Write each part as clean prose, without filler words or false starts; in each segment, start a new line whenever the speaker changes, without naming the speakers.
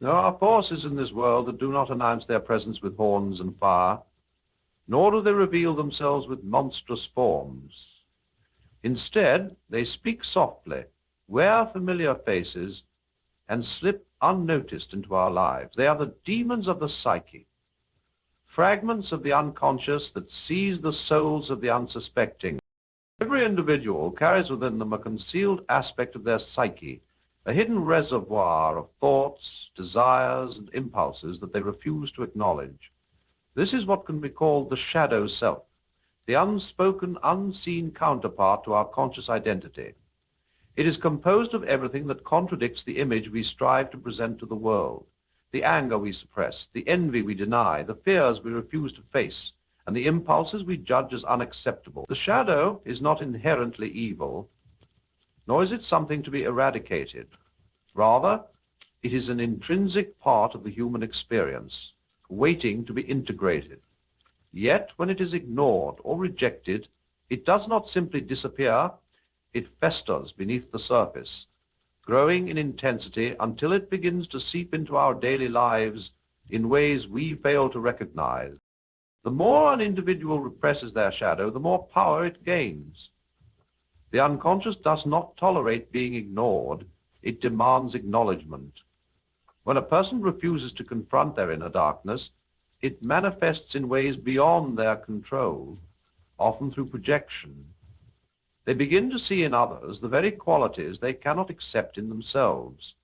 There are forces in this world that do not announce their presence with horns and fire, nor do they reveal themselves with monstrous forms. Instead, they speak softly, wear familiar faces, and slip unnoticed into our lives. They are the demons of the psyche, fragments of the unconscious that seize the souls of the unsuspecting. Every individual carries within them a concealed aspect of their psyche, a hidden reservoir of thoughts, desires, and impulses that they refuse to acknowledge. This is what can be called the shadow self, the unspoken, unseen counterpart to our conscious identity. It is composed of everything that contradicts the image we strive to present to the world, the anger we suppress, the envy we deny, the fears we refuse to face, and the impulses we judge as unacceptable. The shadow is not inherently evil, nor is it something to be eradicated. Rather, it is an intrinsic part of the human experience, waiting to be integrated. Yet, when it is ignored or rejected, it does not simply disappear, it festers beneath the surface, growing in intensity until it begins to seep into our daily lives in ways we fail to recognize. The more an individual represses their shadow, the more power it gains. The unconscious does not tolerate being ignored. It demands acknowledgement. When a person refuses to confront their inner darkness, it manifests in ways beyond their control, often through projection. They begin to see in others the very qualities they cannot accept in themselves.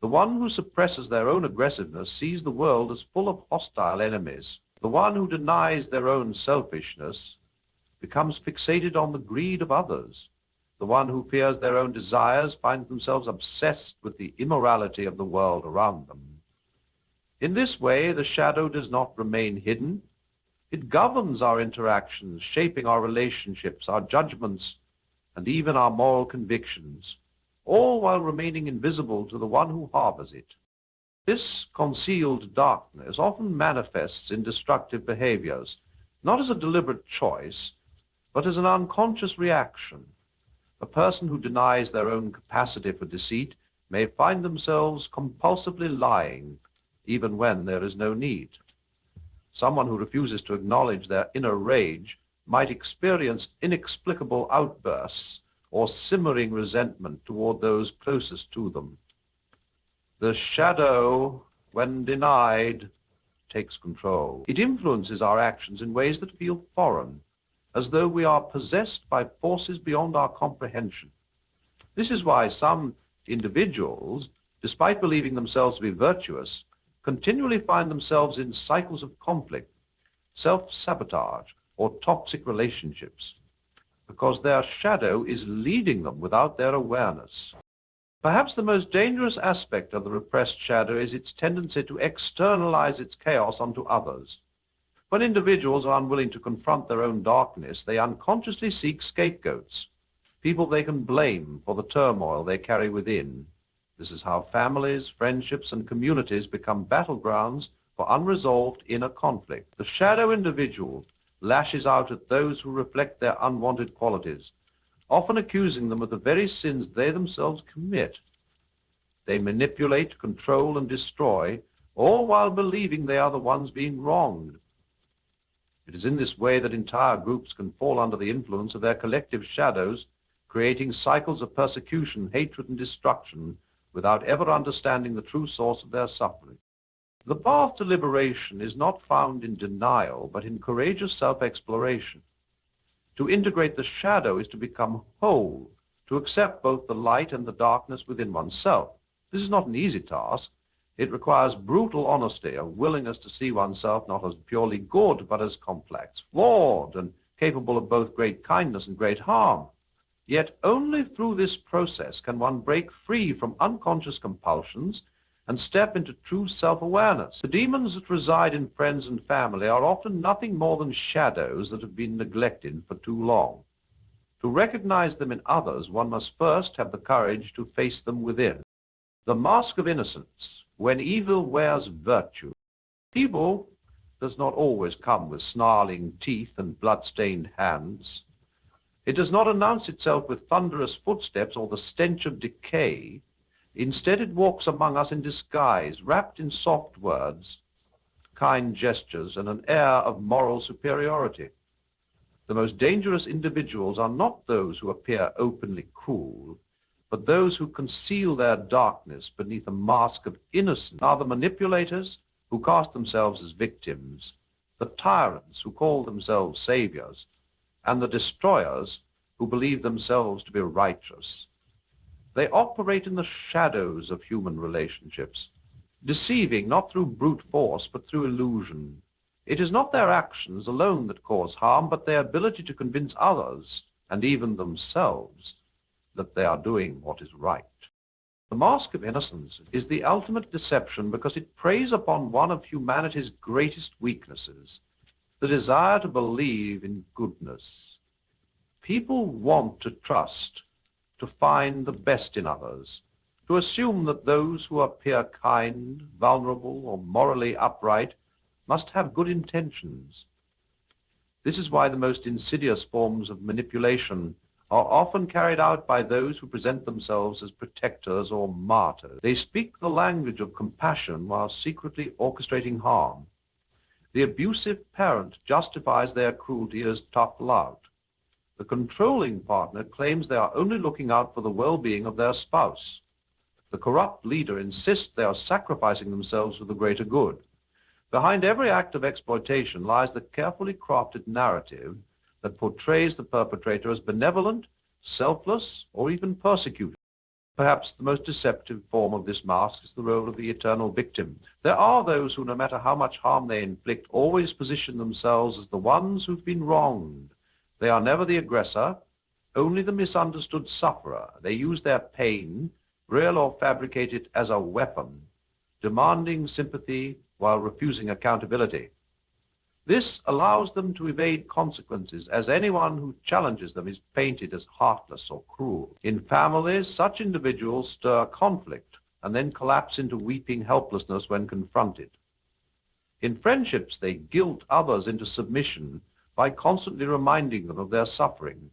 The one who suppresses their own aggressiveness sees the world as full of hostile enemies. The one who denies their own selfishness becomes fixated on the greed of others. The one who fears their own desires finds themselves obsessed with the immorality of the world around them. In this way, the shadow does not remain hidden. It governs our interactions, shaping our relationships, our judgments, and even our moral convictions, all while remaining invisible to the one who harbors it. This concealed darkness often manifests in destructive behaviors, not as a deliberate choice, but as an unconscious reaction. A person who denies their own capacity for deceit may find themselves compulsively lying, even when there is no need. Someone who refuses to acknowledge their inner rage might experience inexplicable outbursts or simmering resentment toward those closest to them. The shadow, when denied, takes control. It influences our actions in ways that feel foreign, as though we are possessed by forces beyond our comprehension. This is why some individuals, despite believing themselves to be virtuous, continually find themselves in cycles of conflict, self-sabotage, or toxic relationships, because their shadow is leading them without their awareness. Perhaps the most dangerous aspect of the repressed shadow is its tendency to externalize its chaos onto others. When individuals are unwilling to confront their own darkness, they unconsciously seek scapegoats, people they can blame for the turmoil they carry within. This is how families, friendships, and communities become battlegrounds for unresolved inner conflict. The shadow individual lashes out at those who reflect their unwanted qualities, often accusing them of the very sins they themselves commit. They manipulate, control, and destroy, all while believing they are the ones being wronged. It is in this way that entire groups can fall under the influence of their collective shadows, creating cycles of persecution, hatred, and destruction without ever understanding the true source of their suffering. The path to liberation is not found in denial, but in courageous self-exploration. To integrate the shadow is to become whole, to accept both the light and the darkness within oneself. This is not an easy task. It requires brutal honesty, a willingness to see oneself not as purely good, but as complex, flawed, and capable of both great kindness and great harm. Yet only through this process can one break free from unconscious compulsions and step into true self-awareness. The demons that reside in friends and family are often nothing more than shadows that have been neglected for too long. To recognize them in others, one must first have the courage to face them within. The mask of innocence, when evil wears virtue. Evil does not always come with snarling teeth and blood-stained hands. It does not announce itself with thunderous footsteps or the stench of decay. Instead, it walks among us in disguise, wrapped in soft words, kind gestures, and an air of moral superiority. The most dangerous individuals are not those who appear openly cruel, but those who conceal their darkness beneath a mask of innocence are the manipulators who cast themselves as victims, the tyrants who call themselves saviors, and the destroyers who believe themselves to be righteous. They operate in the shadows of human relationships, deceiving not through brute force but through illusion. It is not their actions alone that cause harm, but their ability to convince others, and even themselves, that they are doing what is right. The mask of innocence is the ultimate deception because it preys upon one of humanity's greatest weaknesses, the desire to believe in goodness. People want to trust, to find the best in others, to assume that those who appear kind, vulnerable, or morally upright must have good intentions. This is why the most insidious forms of manipulation are often carried out by those who present themselves as protectors or martyrs. They speak the language of compassion while secretly orchestrating harm. The abusive parent justifies their cruelty as tough love. The controlling partner claims they are only looking out for the well-being of their spouse. The corrupt leader insists they are sacrificing themselves for the greater good. Behind every act of exploitation lies the carefully crafted narrative that portrays the perpetrator as benevolent, selfless, or even persecuted. Perhaps the most deceptive form of this mask is the role of the eternal victim. There are those who, no matter how much harm they inflict, always position themselves as the ones who've been wronged. They are never the aggressor, only the misunderstood sufferer. They use their pain, real or fabricated, as a weapon, demanding sympathy while refusing accountability. This allows them to evade consequences, as anyone who challenges them is painted as heartless or cruel. In families, such individuals stir conflict and then collapse into weeping helplessness when confronted. In friendships, they guilt others into submission by constantly reminding them of their suffering.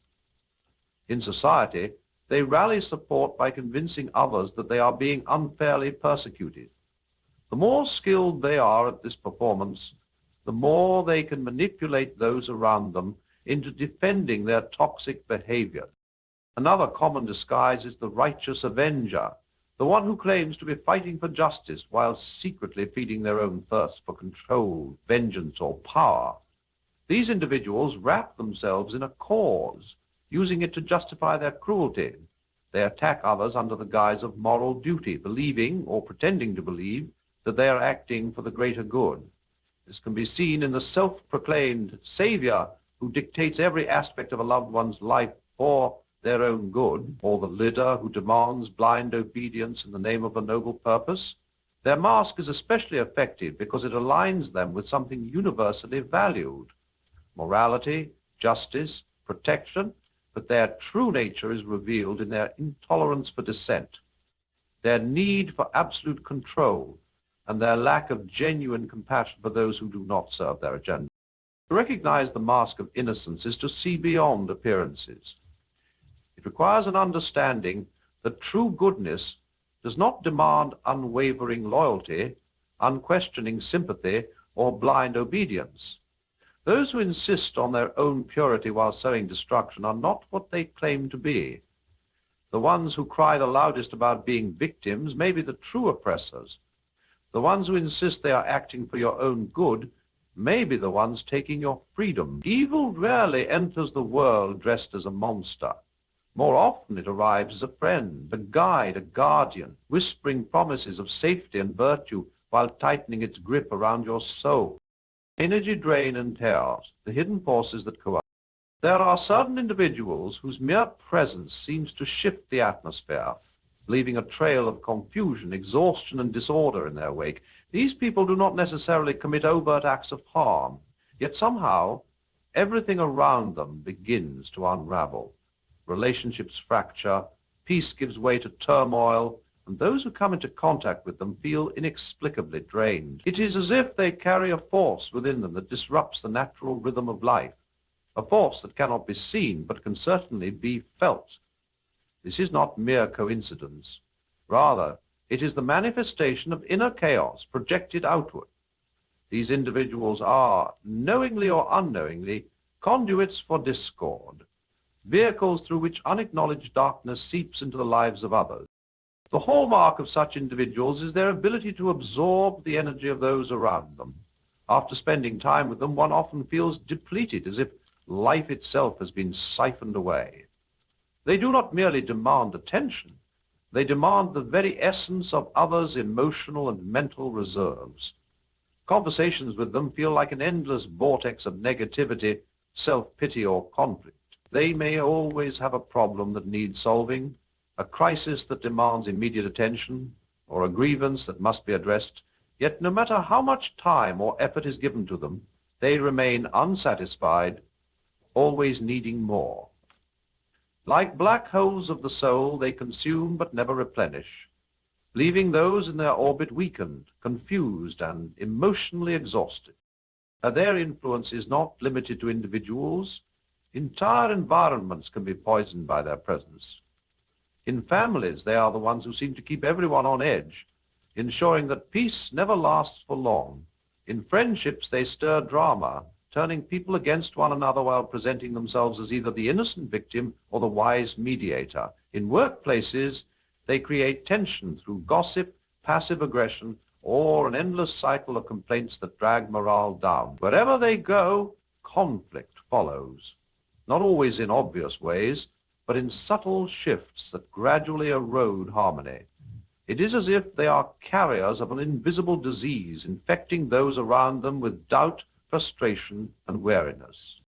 In society, they rally support by convincing others that they are being unfairly persecuted. The more skilled they are at this performance, the more they can manipulate those around them into defending their toxic behavior. Another common disguise is the righteous avenger, the one who claims to be fighting for justice while secretly feeding their own thirst for control, vengeance, or power. These individuals wrap themselves in a cause, using it to justify their cruelty. They attack others under the guise of moral duty, believing or pretending to believe that they are acting for the greater good. This can be seen in the self-proclaimed savior who dictates every aspect of a loved one's life for their own good, or the leader who demands blind obedience in the name of a noble purpose. Their mask is especially effective because it aligns them with something universally valued: morality, justice, protection, but their true nature is revealed in their intolerance for dissent, their need for absolute control, and their lack of genuine compassion for those who do not serve their agenda. To recognize the mask of innocence is to see beyond appearances. It requires an understanding that true goodness does not demand unwavering loyalty, unquestioning sympathy, or blind obedience. Those who insist on their own purity while sowing destruction are not what they claim to be. The ones who cry the loudest about being victims may be the true oppressors. The ones who insist they are acting for your own good may be the ones taking your freedom. Evil rarely enters the world dressed as a monster. More often it arrives as a friend, a guide, a guardian, whispering promises of safety and virtue while tightening its grip around your soul. Energy drain entails the hidden forces that corrupt. There are certain individuals whose mere presence seems to shift the atmosphere, leaving a trail of confusion, exhaustion, and disorder in their wake. These people do not necessarily commit overt acts of harm, yet somehow everything around them begins to unravel. Relationships fracture, peace gives way to turmoil, and those who come into contact with them feel inexplicably drained. It is as if they carry a force within them that disrupts the natural rhythm of life, a force that cannot be seen but can certainly be felt. This is not mere coincidence. Rather, it is the manifestation of inner chaos projected outward. These individuals are, knowingly or unknowingly, conduits for discord, vehicles through which unacknowledged darkness seeps into the lives of others. The hallmark of such individuals is their ability to absorb the energy of those around them. After spending time with them, one often feels depleted, as if life itself has been siphoned away. They do not merely demand attention, they demand the very essence of others' emotional and mental reserves. Conversations with them feel like an endless vortex of negativity, self-pity, or conflict. They may always have a problem that needs solving, a crisis that demands immediate attention, or a grievance that must be addressed, yet no matter how much time or effort is given to them, they remain unsatisfied, always needing more. Like black holes of the soul, they consume but never replenish, leaving those in their orbit weakened, confused, and emotionally exhausted. Their influence is not limited to individuals. Entire environments can be poisoned by their presence. In families, they are the ones who seem to keep everyone on edge, ensuring that peace never lasts for long. In friendships, they stir drama, turning people against one another while presenting themselves as either the innocent victim or the wise mediator. In workplaces, they create tension through gossip, passive aggression, or an endless cycle of complaints that drag morale down. Wherever they go, conflict follows, not always in obvious ways, but in subtle shifts that gradually erode harmony. It is as if they are carriers of an invisible disease, infecting those around them with doubt, frustration, and weariness.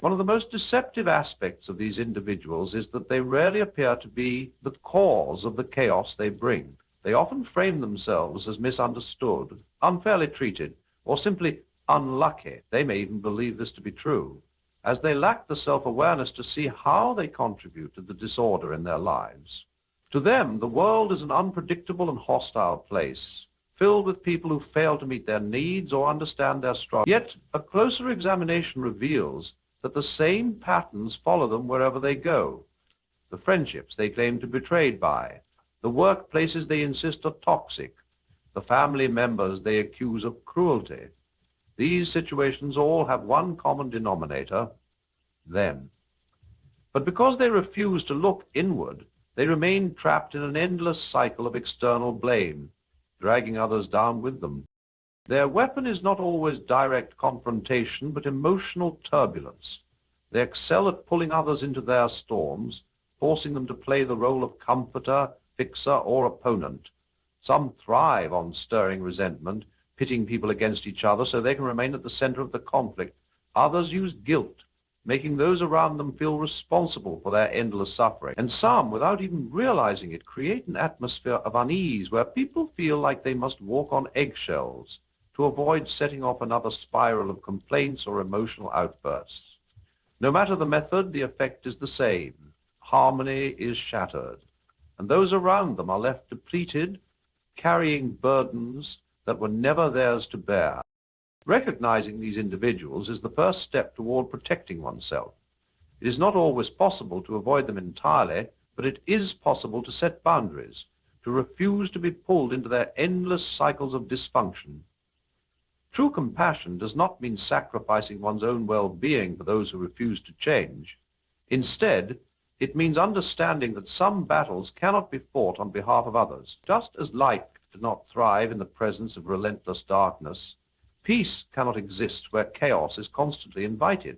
One of the most deceptive aspects of these individuals is that they rarely appear to be the cause of the chaos they bring. They often frame themselves as misunderstood, unfairly treated, or simply unlucky. They may even believe this to be true, as they lack the self-awareness to see how they contribute to the disorder in their lives. To them, the world is an unpredictable and hostile place, filled with people who fail to meet their needs or understand their struggles. Yet, a closer examination reveals that the same patterns follow them wherever they go. The friendships they claim to be betrayed by, the workplaces they insist are toxic, the family members they accuse of cruelty. These situations all have one common denominator: them. But because they refuse to look inward, they remain trapped in an endless cycle of external blame, dragging others down with them. Their weapon is not always direct confrontation, but emotional turbulence. They excel at pulling others into their storms, forcing them to play the role of comforter, fixer, or opponent. Some thrive on stirring resentment, pitting people against each other so they can remain at the center of the conflict. Others use guilt, making those around them feel responsible for their endless suffering. And some, without even realizing it, create an atmosphere of unease where people feel like they must walk on eggshells to avoid setting off another spiral of complaints or emotional outbursts. No matter the method, the effect is the same. Harmony is shattered, and those around them are left depleted, carrying burdens that were never theirs to bear. Recognizing these individuals is the first step toward protecting oneself. It is not always possible to avoid them entirely, but it is possible to set boundaries, to refuse to be pulled into their endless cycles of dysfunction. True compassion does not mean sacrificing one's own well-being for those who refuse to change. Instead, it means understanding that some battles cannot be fought on behalf of others. Just as light cannot thrive in the presence of relentless darkness, peace cannot exist where chaos is constantly invited.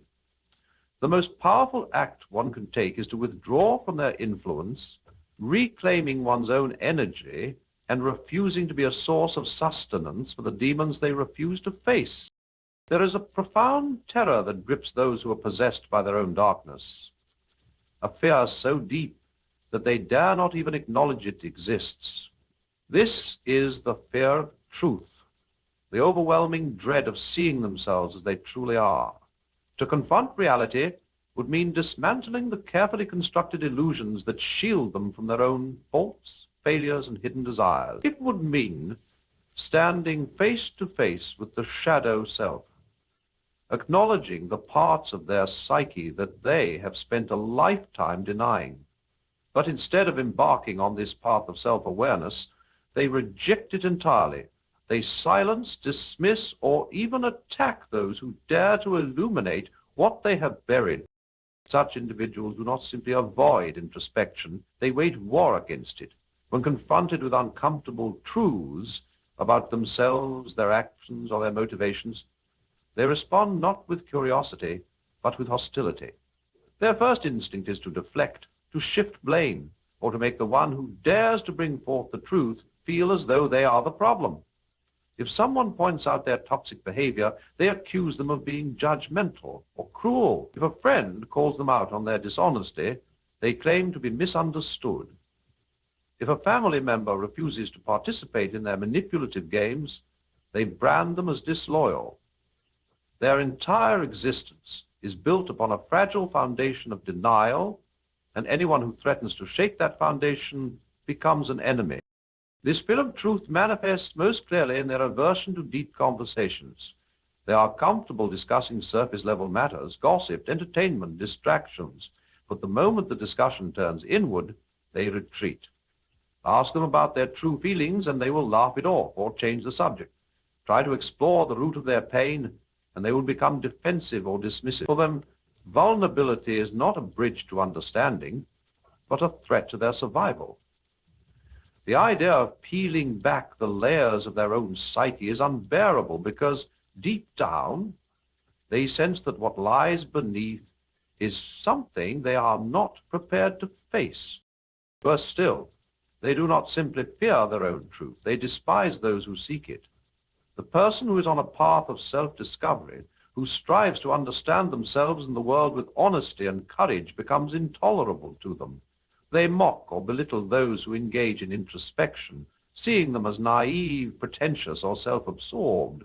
The most powerful act one can take is to withdraw from their influence, reclaiming one's own energy, and refusing to be a source of sustenance for the demons they refuse to face. There is a profound terror that grips those who are possessed by their own darkness, a fear so deep that they dare not even acknowledge it exists. This is the fear of truth, the overwhelming dread of seeing themselves as they truly are. To confront reality would mean dismantling the carefully constructed illusions that shield them from their own faults, failures, and hidden desires. It would mean standing face to face with the shadow self, acknowledging the parts of their psyche that they have spent a lifetime denying. But instead of embarking on this path of self-awareness, they reject it entirely. They silence, dismiss, or even attack those who dare to illuminate what they have buried. Such individuals do not simply avoid introspection, they wage war against it. When confronted with uncomfortable truths about themselves, their actions, or their motivations, they respond not with curiosity, but with hostility. Their first instinct is to deflect, to shift blame, or to make the one who dares to bring forth the truth feel as though they are the problem. If someone points out their toxic behavior, they accuse them of being judgmental or cruel. If a friend calls them out on their dishonesty, they claim to be misunderstood. If a family member refuses to participate in their manipulative games, they brand them as disloyal. Their entire existence is built upon a fragile foundation of denial, and anyone who threatens to shake that foundation becomes an enemy. This spirit of truth manifests most clearly in their aversion to deep conversations. They are comfortable discussing surface-level matters, gossip, entertainment, distractions, but the moment the discussion turns inward, they retreat. Ask them about their true feelings and they will laugh it off or change the subject. Try to explore the root of their pain and they will become defensive or dismissive. For them, vulnerability is not a bridge to understanding, but a threat to their survival. The idea of peeling back the layers of their own psyche is unbearable because deep down they sense that what lies beneath is something they are not prepared to face. Worse still, they do not simply fear their own truth, they despise those who seek it. The person who is on a path of self-discovery, who strives to understand themselves and the world with honesty and courage, becomes intolerable to them. They mock or belittle those who engage in introspection, seeing them as naive, pretentious, or self-absorbed.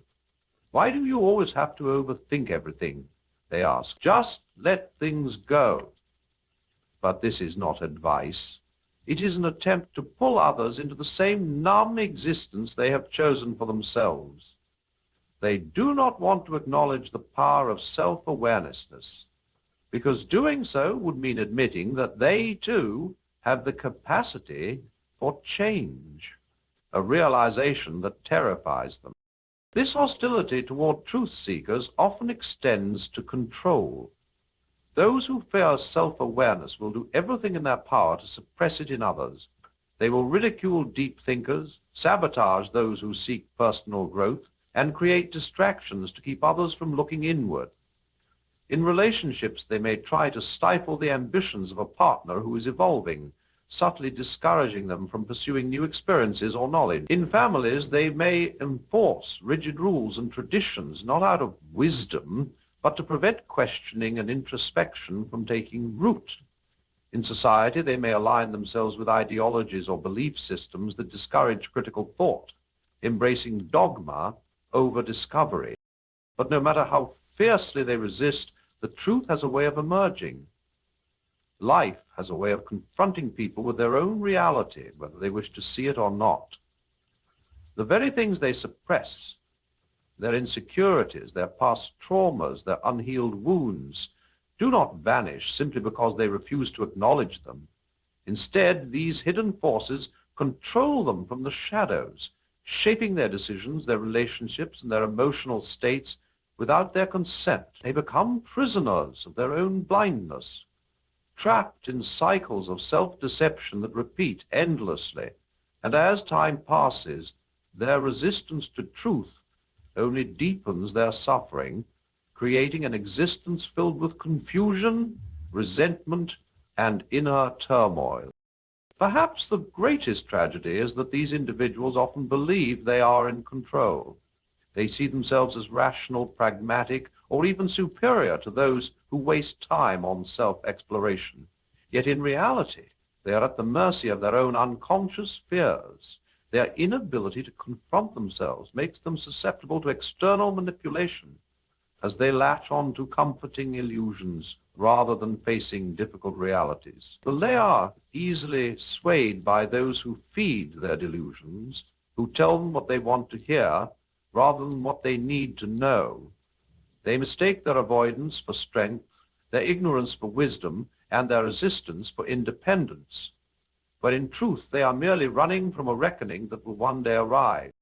Why do you always have to overthink everything? They ask. Just let things go. But this is not advice. It is an attempt to pull others into the same numb existence they have chosen for themselves. They do not want to acknowledge the power of self-awareness, because doing so would mean admitting that they, too, have the capacity for change, a realization that terrifies them. This hostility toward truth seekers often extends to control. Those who fear self-awareness will do everything in their power to suppress it in others. They will ridicule deep thinkers, sabotage those who seek personal growth, and create distractions to keep others from looking inward. In relationships, they may try to stifle the ambitions of a partner who is evolving, subtly discouraging them from pursuing new experiences or knowledge. In families, they may enforce rigid rules and traditions, not out of wisdom, but to prevent questioning and introspection from taking root. In society, they may align themselves with ideologies or belief systems that discourage critical thought, embracing dogma over discovery. But no matter how fiercely they resist, the truth has a way of emerging. Life has a way of confronting people with their own reality, whether they wish to see it or not. The very things they suppress, their insecurities, their past traumas, their unhealed wounds, do not vanish simply because they refuse to acknowledge them. Instead, these hidden forces control them from the shadows, shaping their decisions, their relationships, and their emotional states without their consent. They become prisoners of their own blindness, trapped in cycles of self-deception that repeat endlessly. And as time passes, their resistance to truth only deepens their suffering, creating an existence filled with confusion, resentment, and inner turmoil. Perhaps the greatest tragedy is that these individuals often believe they are in control. They see themselves as rational, pragmatic, or even superior to those who waste time on self-exploration. Yet in reality, they are at the mercy of their own unconscious fears. Their inability to confront themselves makes them susceptible to external manipulation as they latch on to comforting illusions rather than facing difficult realities. They are easily swayed by those who feed their delusions, who tell them what they want to hear rather than what they need to know. They mistake their avoidance for strength, their ignorance for wisdom, and their resistance for independence. but in truth they are merely running from a reckoning that will one day arrive.